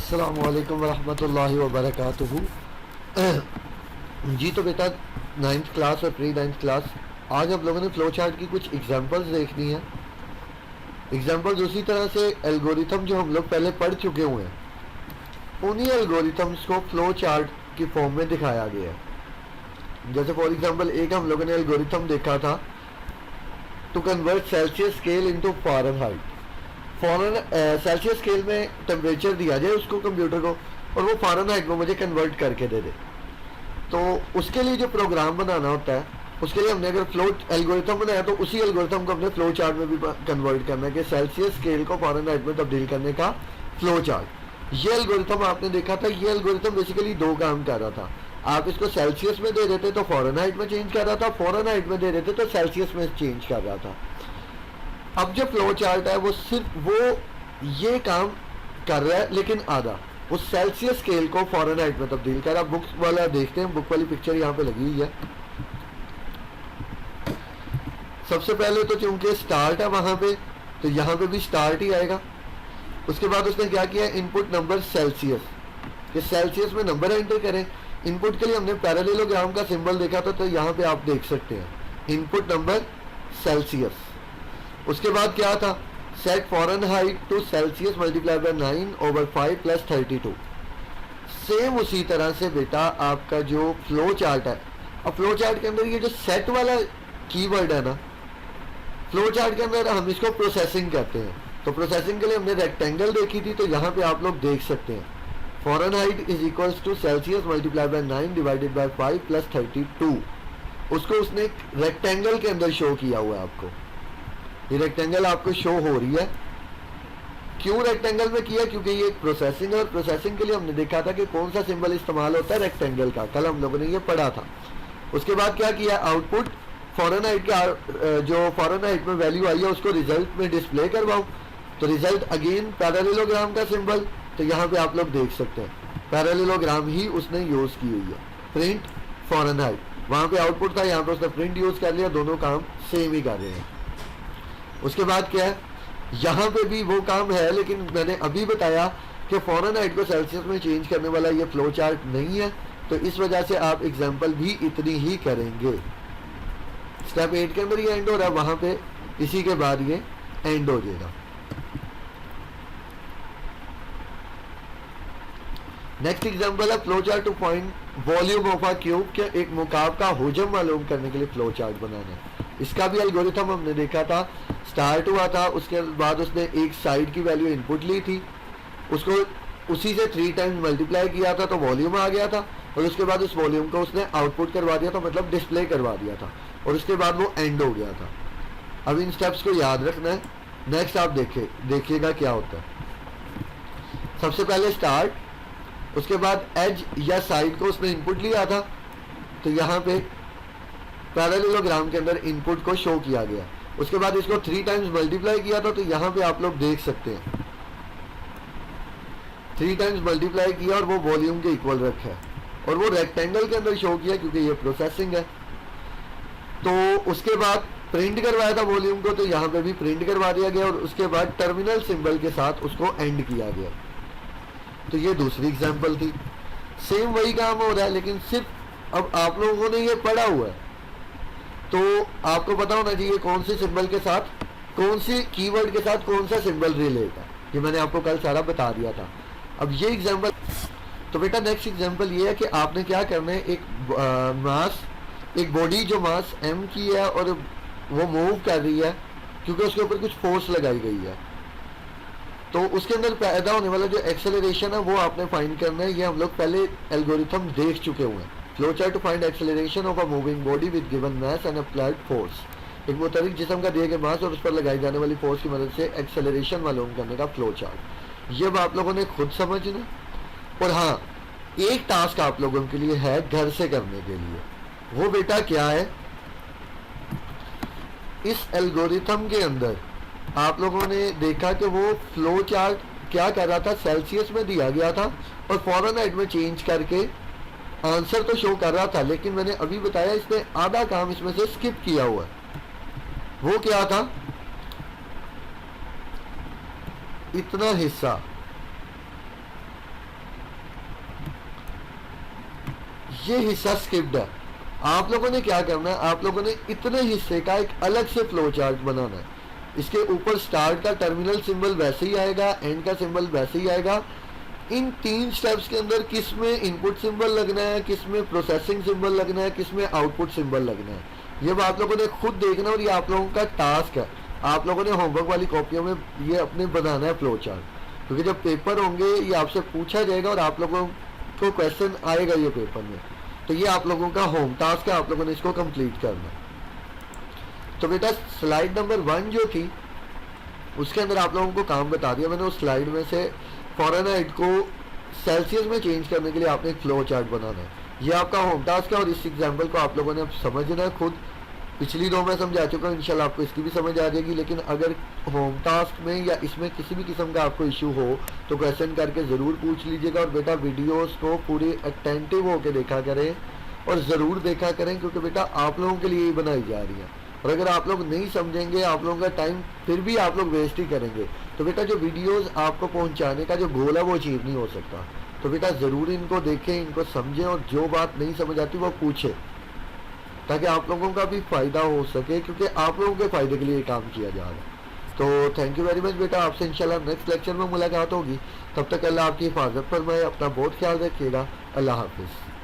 अस्सलामुअलैकुम वरहमतुल्लाहि वबरकातुहू। जी तो बेटा, नाइन्थ क्लास और प्री नाइन्थ क्लास, आज हम लोगों ने फ्लो चार्ट की कुछ एग्जांपल्स देखनी है। एग्जांपल्स उसी तरह से एल्गोरिथम जो हम लोग पहले पढ़ चुके हुए हैं, उन्हीं एल्गोरिथम्स को फ्लो चार्ट की फॉर्म में दिखाया गया है। जैसे फॉर एग्जांपल एक हम लोगों ने एल्गोरिथम देखा था to convert Celsius scale into Fahrenheit. Celsius scale में टेम्परेचर दिया जाए उसको कंप्यूटर को, और वो फ़ारेनहाइट में मुझे कन्वर्ट करके दे दे। तो उसके लिए जो प्रोग्राम बनाना होता है, उसके लिए हमने अगर फ्लो एल्गोरिथम बनाया तो उसी एल्गोरिथम को हमने फ्लो चार्ट में भी कन्वर्ट करना है कि सेल्सियस स्केल को फ़ारेनहाइट में तब्दील करने का फ्लो चार्ट। ये एल्गोरिथम आपने देखा था, ये एल्गोरिथम बेसिकली दो काम कर रहा था। आप इसको सेल्सियस में दे देते तो फ़ारेनहाइट में चेंज कर रहा था, फ़ारेनहाइट में दे देते तो सेल्सियस में चेंज कर रहा था। अब जो फ्लो चार्ट है वो सिर्फ वो ये काम कर रहा है, लेकिन आधा वो सेल्सियस स्केल को फ़ारेनहाइट में तब्दील कर रहा है। बुक वाला देखते हैं, बुक वाली पिक्चर यहाँ पे लगी हुई है। सबसे पहले तो चूंकि स्टार्ट है वहां पे, तो यहाँ पे भी स्टार्ट ही आएगा। उसके बाद उसने क्या किया, इनपुट नंबर सेल्सियस, कि सेल्सियस में नंबर एंटर करें। इनपुट के लिए हमने पैरेललोग्राम का सिंबल देखा था, तो यहाँ पे आप देख सकते हैं इनपुट नंबर सेल्सियस। उसके बाद क्या था, set Fahrenheit to Celsius multiply by 9/5 + 32। Same उसी तरह से बेटा आपका जो फ्लो चार्ट है, अब फ्लो चार्ट के अंदर ये जो सेट वाला कीवर्ड है ना, फ्लो चार्ट के अंदर हम इसको प्रोसेसिंग कहते हैं। तो प्रोसेसिंग के लिए हमने रेक्टेंगल देखी थी, तो यहाँ पे आप लोग देख सकते हैं Fahrenheit is equals to Celsius multiply by 9 divided by 5 + 32। उसको उसने रेक्टेंगल के अंदर शो किया हुआ है। आपको ये रेक्टेंगल आपको शो हो रही है। क्यों रेक्टेंगल में किया, क्योंकि ये एक प्रोसेसिंग है, और प्रोसेसिंग के लिए हमने देखा था कि कौन सा सिंबल इस्तेमाल होता है, रेक्टेंगल का। कल हम लोगों ने ये पढ़ा था। उसके बाद क्या किया, आउटपुट फ़ारेनहाइट का जो फ़ारेनहाइट में वैल्यू आई है उसको रिजल्ट में डिस्प्ले करवाओ। तो रिजल्ट अगेन पैरेललोग्राम का सिंबल, तो यहाँ पे आप लोग देख सकते हैं पैरेललोग्राम ही उसने यूज़ की हुई है। प्रिंट फ़ारेनहाइट, वहाँ पे आउटपुट था, यहाँ पे उसने प्रिंट यूज़ कर लिया। दोनों काम सेम ही कर रहे हैं। उसके बाद क्या है, यहाँ पे भी वो काम है, लेकिन मैंने अभी बताया कि फ़ारेनहाइट को सेल्सियस में चेंज करने वाला ये फ्लो चार्ट नहीं है, तो इस वजह से आप एग्जांपल भी इतनी ही करेंगे। स्टेप 8 के अंदर ये एंड हो रहा है, वहाँ पे इसी के बाद ये एंड हो जाएगा। नेक्स्ट एग्जांपल है flow chart to find volume of a cube, के एक मुकाब का हुजम मालूम करने के लिए फ्लो चार्ट बनाना है। इसका भी एल्गोरिथम हमने देखा था। स्टार्ट हुआ था, उसके बाद उसने एक साइड की वैल्यू इनपुट ली थी, उसको उसी से 3 टाइम्स मल्टीप्लाई किया था तो वॉल्यूम आ गया था, और उसके बाद उस वॉल्यूम को उसने आउटपुट करवा दिया था, मतलब डिस्प्ले करवा दिया था, और उसके बाद वो एंड हो गया था। अब इन स्टेप्स को याद रखना है। नेक्स्ट आप देखिएगा क्या होता है। सबसे पहले स्टार्ट, उसके बाद एज या साइड को उसने इनपुट लिया था, तो यहाँ पे पैरेललोग्राम के अंदर इनपुट को शो किया गया। उसके बाद इसको 3 टाइम्स मल्टीप्लाई किया था, तो यहाँ पे आप लोग देख सकते हैं 3 टाइम्स मल्टीप्लाई किया और वो वॉल्यूम के इक्वल रखा है, और वो रेक्टेंगल के अंदर शो किया क्योंकि ये प्रोसेसिंग है। तो उसके बाद प्रिंट करवाया था वॉल्यूम को, तो यहाँ पे भी प्रिंट करवा दिया गया, और उसके बाद टर्मिनल सिंबल के साथ उसको एंड किया गया। तो ये दूसरी एग्जाम्पल थी। सेम वही काम हो रहा है, लेकिन सिर्फ अब आप लोगों ने ये पढ़ा हुआ है, तो आपको पता होना चाहिए कौन से सिंबल के साथ, कौन से कीवर्ड के साथ कौन सा सिंबल रिलेट है। ये मैंने आपको कल सारा बता दिया था। अब ये एग्जांपल, तो बेटा नेक्स्ट एग्जांपल ये है कि आपने क्या करना है, एक मास, एक बॉडी जो मास m की है और वो मूव कर रही है क्योंकि उसके ऊपर कुछ फोर्स लगाई गई है, तो उसके अंदर पैदा होने वाला जो एक्सेलरेशन है वो आपने फाइंड करना है। ये हम लोग पहले एल्गोरिथम देख चुके हुए हैं। Flow chart to find acceleration of a moving body with given mass and applied force. एक मुतहरिक जिस्म का दिए गए मास और उस पर लगाई जाने वाली फोर्स की मदद से एक्सेलरेशन मालूम करने का फ्लो चार्ट। ये आप लोगों ने खुद समझना। और हाँ, एक टास्क आप लोगों के लिए है घर से करने के लिए। वो बेटा क्या है, इस एल्गोरिथम के अंदर आप लोगों ने देखा कि वो फ्लो चार्ट क्या कर रहा था, सेल्सियस में दिया गया था और फ़ारेनहाइट में चेंज करके आंसर तो शो कर रहा था, लेकिन मैंने अभी बताया इसने आधा काम इसमें से स्किप किया हुआ है। वो क्या था, इतना हिस्सा ये हिस्सा स्किप्ड है। आप लोगों ने क्या करना है, आप लोगों ने इतने हिस्से का एक अलग से फ्लो चार्ट बनाना है। इसके ऊपर स्टार्ट का टर्मिनल सिंबल वैसे ही आएगा, एंड का सिंबल वैसे ही आएगा। इन 3 स्टेप्स के अंदर किस में इनपुट सिंबल लगना है, किस में प्रोसेसिंग सिंबल लगना है, किस में आउटपुट सिंबल लगना है, ये आप लोगों ने खुद देखना और ये आप लोगों का टास्क है। आप लोगों ने होमवर्क वाली कॉपियों में ये अपने बनाना है फ्लो चार्ट, क्योंकि जब पेपर होंगे ये आपसे पूछा जाएगा और आप लोगों को क्वेश्चन आएगा ये पेपर में। तो ये आप लोगों का होम टास्क है, आप लोगों ने इसको कंप्लीट करना। तो बेटा स्लाइड नंबर 1 जो थी उसके अंदर आप लोगों को काम बता दिया मैंने। उस स्लाइड में से फ़ारेनहाइट को सेल्सियस में चेंज करने के लिए आपने एक फ्लो चार्ट बनाना है। ये आपका होम टास्क है और इस एग्जाम्पल को आप लोगों ने अब समझना है खुद। पिछली 2 मैं समझा चुका हूँ, इंशाल्लाह आपको इसकी भी समझ आ जाएगी। लेकिन अगर होम टास्क में या इसमें किसी भी किस्म का आपको इशू हो तो क्वेश्चन करके ज़रूर पूछ लीजिएगा। और बेटा वीडियोस को पूरी अटेंटिव होकर देखा करें और ज़रूर देखा करें, क्योंकि बेटा आप लोगों के लिए ही बनाई जा रही है। और अगर आप लोग नहीं समझेंगे, आप लोगों का टाइम फिर भी आप लोग वेस्ट ही करेंगे, तो बेटा जो वीडियोस आपको पहुंचाने का जो गोल है वो अचीव नहीं हो सकता। तो बेटा ज़रूर इनको देखें, इनको समझें और जो बात नहीं समझ आती वो पूछें, ताकि आप लोगों का भी फ़ायदा हो सके, क्योंकि आप लोगों के फ़ायदे के लिए ये काम किया जा रहा है। तो थैंक यू वेरी मच बेटा, आपसे इंशाल्लाह नेक्स्ट लेक्चर में मुलाकात होगी। तब तक अल्लाह आपकी हिफाजत फरमाए, अपना बहुत ख्याल रखिएगा। अल्लाह हाफिज़।